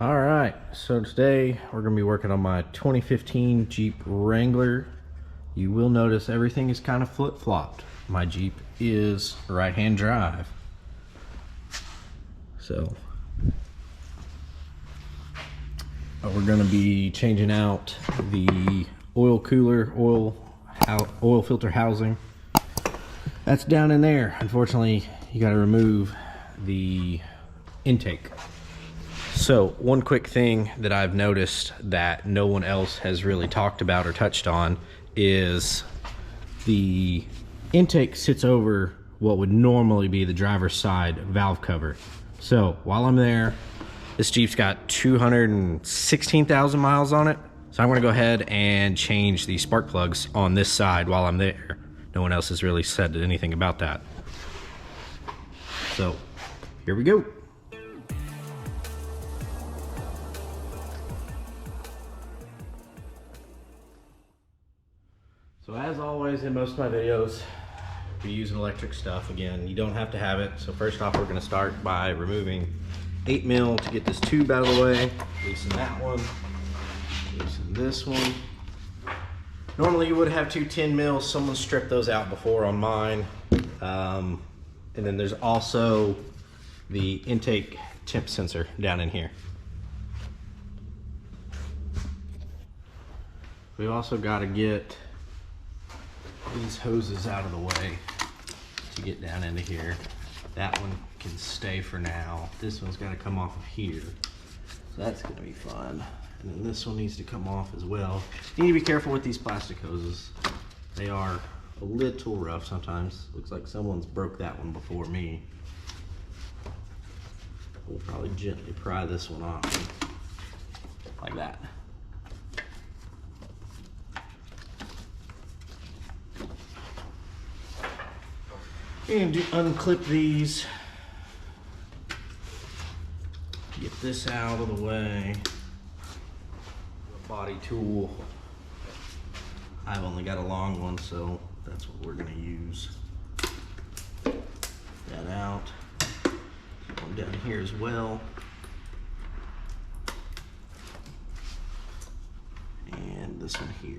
All right, so today we're going to be working on my 2015 Jeep Wrangler. You will notice everything is kind of flip-flopped. My Jeep is right-hand drive. So we're going to be changing out the oil cooler, oil filter housing. That's down in there. Unfortunately, you got to remove the intake. So one quick thing that I've noticed that no one else has really talked about or touched on is the intake sits over what would normally be the driver's side valve cover. So while I'm there, this Jeep's got 216,000 miles on it. So I'm gonna go ahead and change the spark plugs on this side while I'm there. No one else has really said anything about that. So here we go. So as always in most of my videos, we use electric stuff. Again, you don't have to have it. So first off, we're gonna start by removing 8 mil to get this tube out of the way. Loosen that one, loosen this one. Normally you would have 2 10 mils. Someone stripped those out before on mine. And then there's also the intake temp sensor down in here. We've also got to get these hoses out of the way to get down into here. That one can stay for now. This one's got to come off of here. So that's going to be fun. And then this one needs to come off as well. You need to be careful with these plastic hoses. They are a little rough sometimes. Looks like someone's broke that one before me. We'll probably gently pry this one off like that. And unclip these. Get this out of the way. Body tool. I've only got a long one, so that's what we're gonna use. That out. One down here as well. And this one here.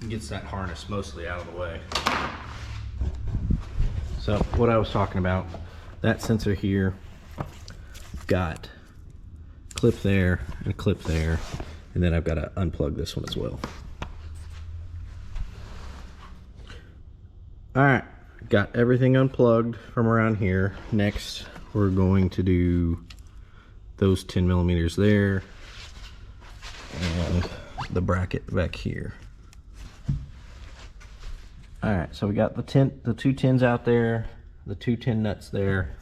Gets that harness mostly out of the way. So what I was talking about, that sensor here, got a clip there and a clip there, and then I've got to unplug this one as well. All right, got everything unplugged from around here. Next, we're going to do those 10 millimeters there and the bracket back here. All right, so we got the 2 tins out there, the 2 tin nuts there.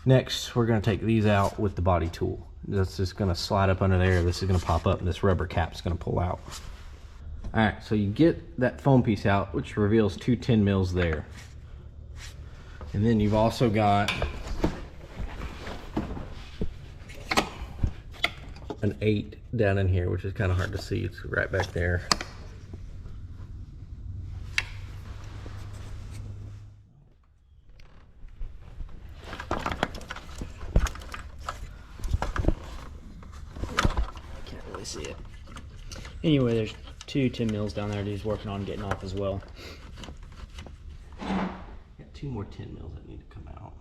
Next, we're gonna take these out with the body tool. That's just gonna slide up under there. This is gonna pop up and this rubber cap's gonna pull out. All right, so you get that foam piece out, which reveals 2 10 mils there. And then you've also got an 8 down in here, which is kind of hard to see. It's right back there. See it. Anyway, there's 2 10 mils down there that he's working on getting off as well. Got 2 more 10 mils that need to come out.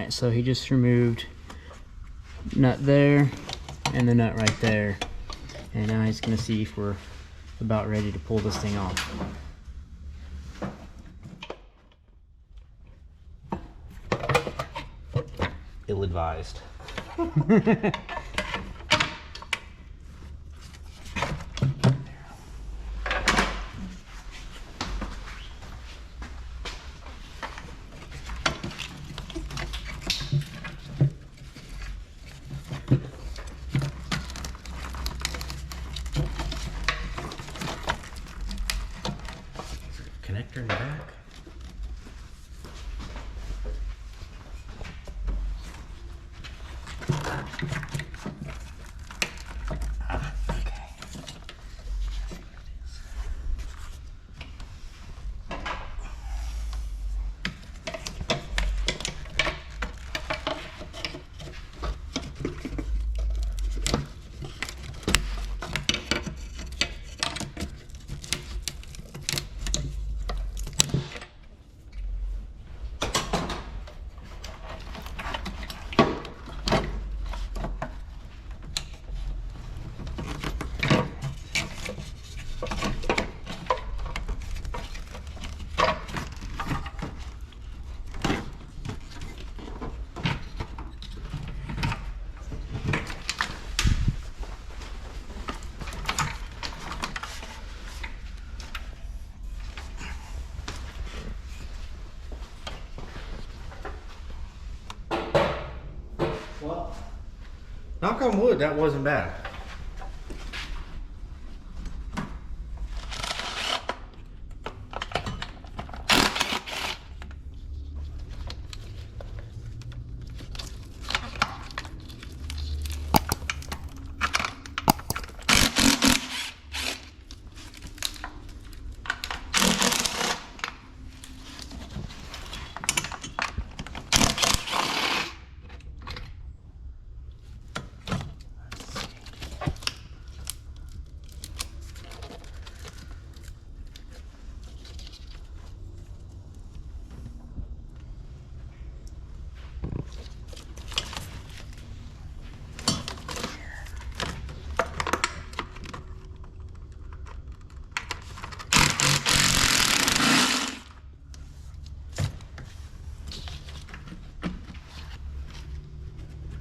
So he just removed nut there and the nut right there, and now he's gonna see if we're about ready to pull this thing off. ill-advised. Connector in the back. Well, knock on wood, that wasn't bad.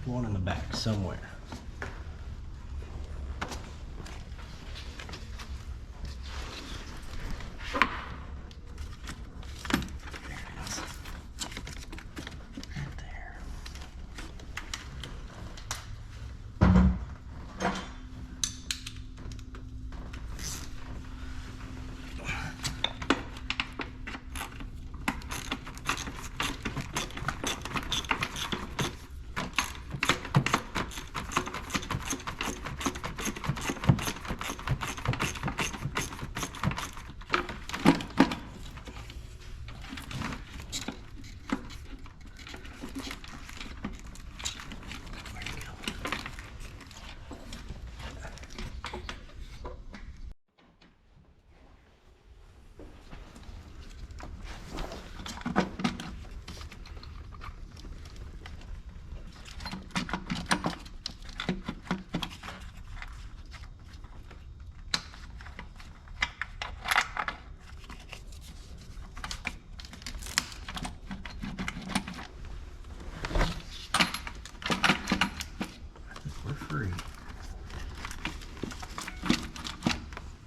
One in the back somewhere.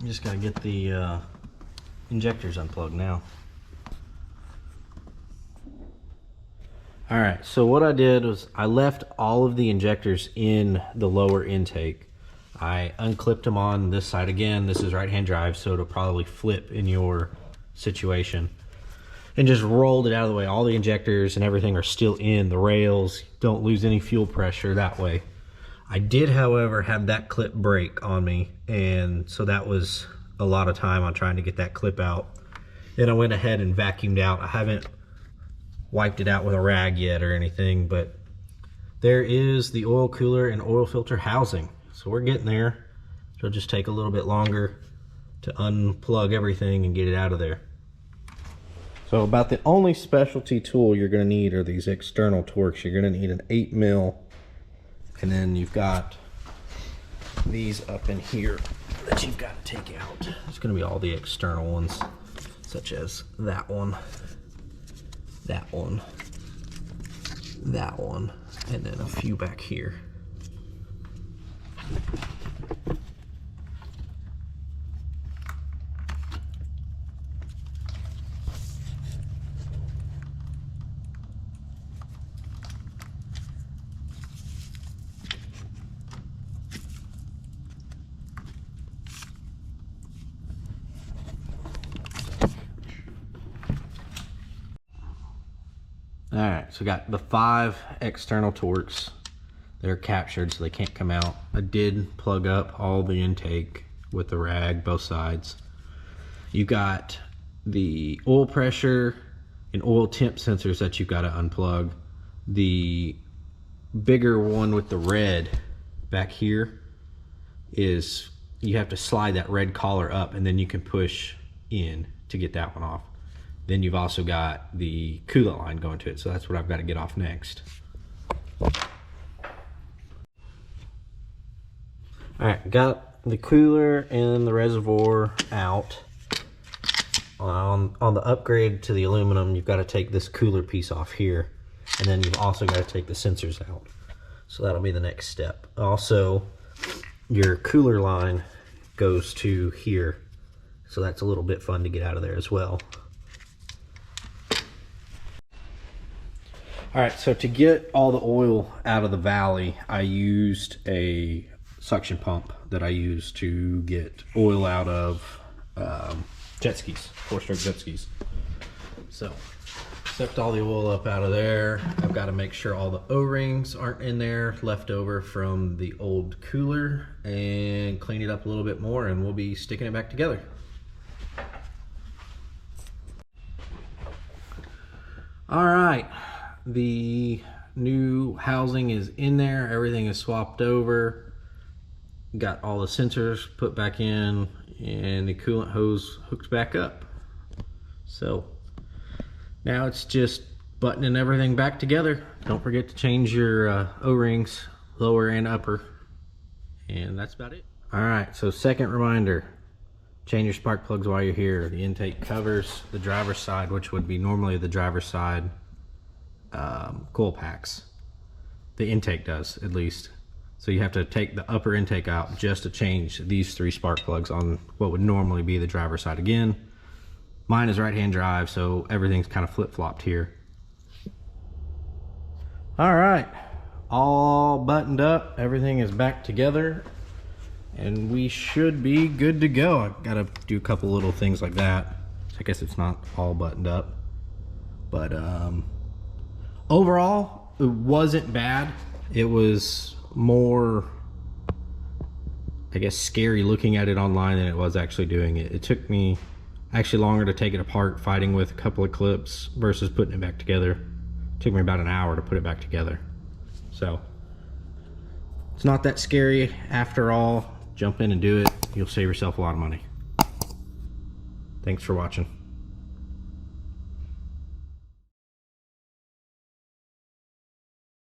You just gotta get the injectors unplugged now. Alright, so what I did was I left all of the injectors in the lower intake. I unclipped them on this side again. This is right-hand drive, so it'll probably flip in your situation. And just rolled it out of the way. All the injectors and everything are still in. The rails, don't lose any fuel pressure that way. I did, however, have that clip break on me, and so that was a lot of time on trying to get that clip out. Then I went ahead and vacuumed out. I haven't wiped it out with a rag yet or anything, but there is the oil cooler and oil filter housing. So we're getting there. It'll just take a little bit longer to unplug everything and get it out of there. So about the only specialty tool you're going to need are these external Torx. You're going to need an 8 mil. And then you've got these up in here that you've got to take out. It's going to be all the external ones, such as that one, that one, and then a few back here. Alright, so we got the 5 external torques. They're captured so they can't come out. I did plug up all the intake with the rag, both sides. You got the oil pressure and oil temp sensors that you've got to unplug. The bigger one with the red back here is, you have to slide that red collar up and then you can push in to get that one off. Then you've also got the coolant line going to it, so that's what I've got to get off next. Alright, got the cooler and the reservoir out. On the upgrade to the aluminum, you've got to take this cooler piece off here, and then you've also got to take the sensors out. So that'll be the next step. Also, your cooler line goes to here, so that's a little bit fun to get out of there as well. Alright, so to get all the oil out of the valley, I used a suction pump that I use to get oil out of jet skis, 4-stroke jet skis. So, sucked all the oil up out of there. I've got to make sure all the O-rings aren't in there, left over from the old cooler, and clean it up a little bit more, and we'll be sticking it back together. Alright. The new housing is in there, everything is swapped over, got all the sensors put back in, and the coolant hose hooked back up. So now it's just buttoning everything back together. Don't forget to change your O-rings, lower and upper, and that's about it. Alright, so second reminder, change your spark plugs while you're here. The intake covers the driver's side, which would be normally the driver's side coil packs. The intake does, at least. So you have to take the upper intake out just to change these 3 spark plugs on what would normally be the driver's side. Again, mine is right-hand drive, so everything's kind of flip-flopped here. All right, all buttoned up, everything is back together, and we should be good to go. I gotta do a couple little things like that. I guess it's not all buttoned up, but overall, it wasn't bad. It was more, I guess, scary looking at it online than it was actually doing it. It took me actually longer to take it apart, fighting with a couple of clips versus putting it back together. It took me about an hour to put it back together. So, it's not that scary after all. Jump in and do it. You'll save yourself a lot of money. Thanks for watching.